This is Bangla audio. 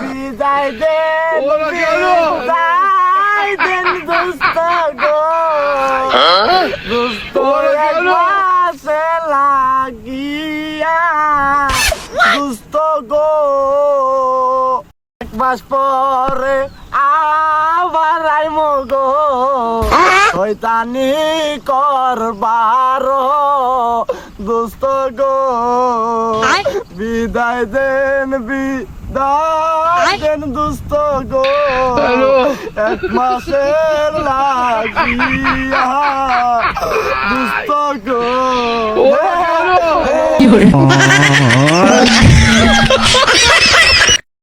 বিদায় দেন বিদায় দেন দোস্ত গো দোস্ত এক মাসে লাগিয়া দোস্ত গো এক মাস পরে আবার আইমো গো শয়তানি করবার দোস্ত গো বিদায় দেন বিদায় দেন দোস্ত গো এক মাসের লাগিয়া দোস্ত গো